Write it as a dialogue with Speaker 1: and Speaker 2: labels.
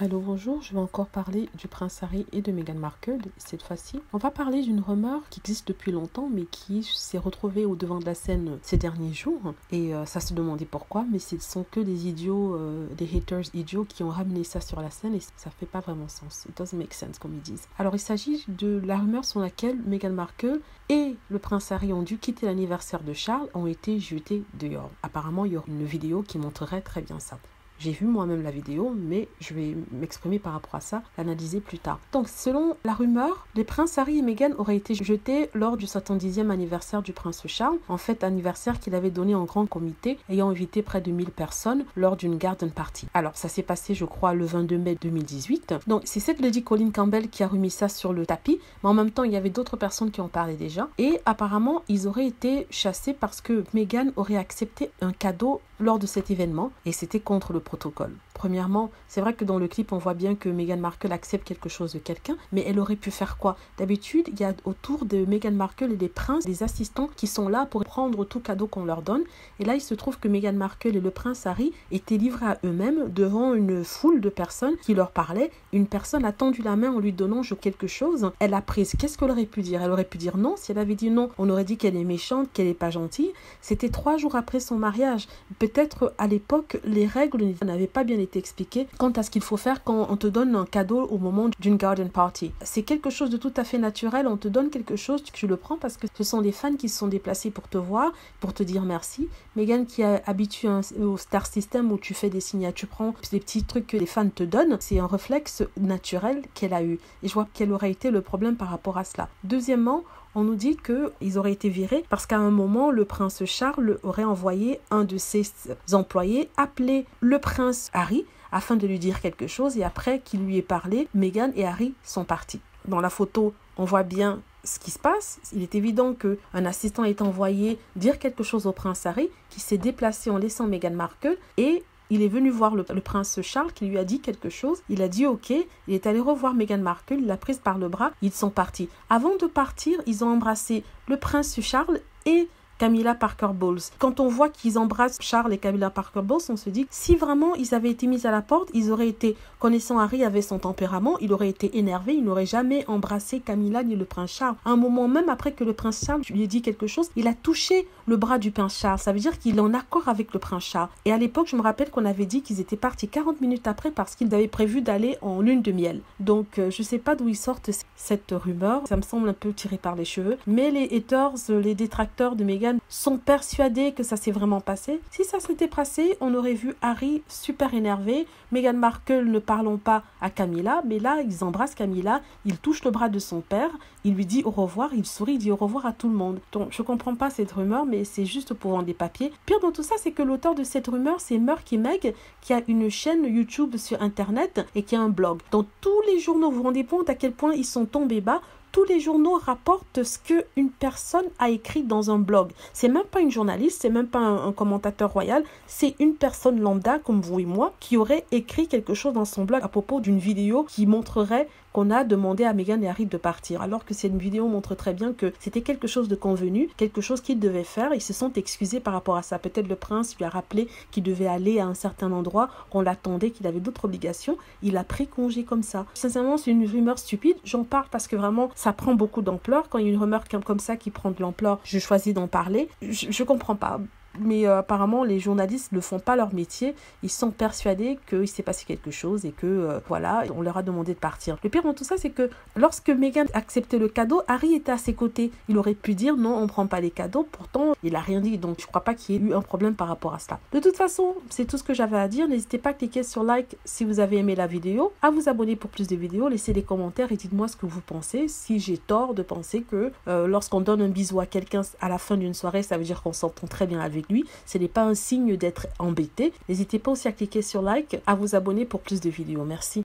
Speaker 1: Allô, bonjour, je vais encore parler du prince Harry et de Meghan Markle. Cette fois-ci, on va parler d'une rumeur qui existe depuis longtemps, mais qui s'est retrouvée au devant de la scène ces derniers jours. Et ça se demandait pourquoi, mais ce sont que des idiots, des haters idiots qui ont ramené ça sur la scène et ça fait pas vraiment sens. It doesn't make sense, comme ils disent. Alors, il s'agit de la rumeur selon laquelle Meghan Markle et le prince Harry ont dû quitter l'anniversaire de Charles, ont été jetés dehors. Apparemment, il y aura une vidéo qui montrerait très bien ça. J'ai vu moi-même la vidéo, mais je vais m'exprimer par rapport à ça, l'analyser plus tard. Donc, selon la rumeur, les princes Harry et Meghan auraient été jetés lors du 70e anniversaire du prince Charles, en fait anniversaire qu'il avait donné en grand comité, ayant invité près de 1000 personnes lors d'une garden party. Alors, ça s'est passé, je crois, le 22 mai 2018. Donc, c'est cette Lady Colin Campbell qui a remis ça sur le tapis, mais en même temps, il y avait d'autres personnes qui en parlaient déjà. Et apparemment, ils auraient été chassés parce que Meghan aurait accepté un cadeau lors de cet événement et c'était contre le protocole. Premièrement, c'est vrai que dans le clip, on voit bien que Meghan Markle accepte quelque chose de quelqu'un, mais elle aurait pu faire quoi? D'habitude, il y a autour de Meghan Markle et des princes, des assistants qui sont là pour prendre tout cadeau qu'on leur donne. Et là, il se trouve que Meghan Markle et le prince Harry étaient livrés à eux-mêmes devant une foule de personnes qui leur parlaient. Une personne a tendu la main en lui donnant quelque chose. Elle a prise. Qu'est-ce qu'elle aurait pu dire? Elle aurait pu dire non. Si elle avait dit non, on aurait dit qu'elle est méchante, qu'elle n'est pas gentille. C'était 3 jours après son mariage. Peut-être à l'époque, les règles n'avaient pas bien été expliquées quant à ce qu'il faut faire quand on te donne un cadeau au moment d'une garden party. C'est quelque chose de tout à fait naturel. On te donne quelque chose, tu le prends parce que ce sont des fans qui se sont déplacés pour te voir, pour te dire merci. Meghan qui est habituée au Star System où tu fais des signatures, tu prends des petits trucs que les fans te donnent. C'est un réflexe naturel qu'elle a eu. Et je vois quel aurait été le problème par rapport à cela. Deuxièmement, on nous dit qu'ils auraient été virés parce qu'à un moment, le prince Charles aurait envoyé un de ses employés appeler le prince Harry afin de lui dire quelque chose. Et après qu'il lui ait parlé, Meghan et Harry sont partis. Dans la photo, on voit bien ce qui se passe. Il est évident qu'un assistant est envoyé dire quelque chose au prince Harry qui s'est déplacé en laissant Meghan Markle et il est venu voir le prince Charles qui lui a dit quelque chose. Il a dit OK. Il est allé revoir Meghan Markle. Il l'a prise par le bras. Ils sont partis. Avant de partir, ils ont embrassé le prince Charles et Camilla Parker Bowles. Quand on voit qu'ils embrassent Charles et Camilla Parker Bowles, on se dit si vraiment ils avaient été mis à la porte, ils auraient été, connaissant Harry avait son tempérament, il aurait été énervé, il n'aurait jamais embrassé Camilla ni le prince Charles. À un moment même après que le prince Charles lui ait dit quelque chose, il a touché le bras du prince Charles. Ça veut dire qu'il est en accord avec le prince Charles. Et à l'époque, je me rappelle qu'on avait dit qu'ils étaient partis 40 minutes après parce qu'ils avaient prévu d'aller en lune de miel. Donc, je ne sais pas d'où ils sortent cette rumeur. Ça me semble un peu tiré par les cheveux. Mais les haters, les détracteurs de Meghan sont persuadés que ça s'est vraiment passé. Si ça s'était passé, on aurait vu Harry super énervé. Meghan Markle ne parlons pas à Camilla, mais là, ils embrassent Camilla, ils touchent le bras de son père, il lui dit au revoir, il sourit, il dit au revoir à tout le monde. Donc, je comprends pas cette rumeur, mais c'est juste pour vendre des papiers. Pire dans tout ça, c'est que l'auteur de cette rumeur, c'est Murky Meg, qui a une chaîne YouTube sur Internet et qui a un blog. Dans tous les journaux, vous vous rendez compte à quel point ils sont tombés bas. Tous les journaux rapportent ce qu'une personne a écrit dans un blog. C'est même pas une journaliste, c'est même pas un commentateur royal, c'est une personne lambda comme vous et moi qui aurait écrit quelque chose dans son blog à propos d'une vidéo qui montrerait qu'on a demandé à Meghan et Harry de partir. Alors que cette vidéo montre très bien que c'était quelque chose de convenu, quelque chose qu'ils devaient faire. Ils se sont excusés par rapport à ça. Peut-être le prince lui a rappelé qu'il devait aller à un certain endroit, qu'on l'attendait, qu'il avait d'autres obligations. Il a pris congé comme ça. Sincèrement, c'est une rumeur stupide. J'en parle parce que vraiment, ça prend beaucoup d'ampleur. Quand il y a une rumeur comme ça qui prend de l'ampleur, je choisis d'en parler. Je comprends pas. Mais apparemment, les journalistes ne font pas leur métier. Ils sont persuadés qu'il s'est passé quelque chose et que, voilà, on leur a demandé de partir. Le pire dans tout ça, c'est que lorsque Meghan acceptait le cadeau, Harry était à ses côtés. Il aurait pu dire non, on ne prend pas les cadeaux. Pourtant, il n'a rien dit. Donc, je ne crois pas qu'il y ait eu un problème par rapport à cela. De toute façon, c'est tout ce que j'avais à dire. N'hésitez pas à cliquer sur like si vous avez aimé la vidéo, à vous abonner pour plus de vidéos, laissez des commentaires et dites-moi ce que vous pensez. Si j'ai tort de penser que lorsqu'on donne un bisou à quelqu'un à la fin d'une soirée, ça veut dire qu'on s'entend très bien avec lui. Ce n'est pas un signe d'être embêté. N'hésitez pas aussi à cliquer sur like, à vous abonner pour plus de vidéos. Merci.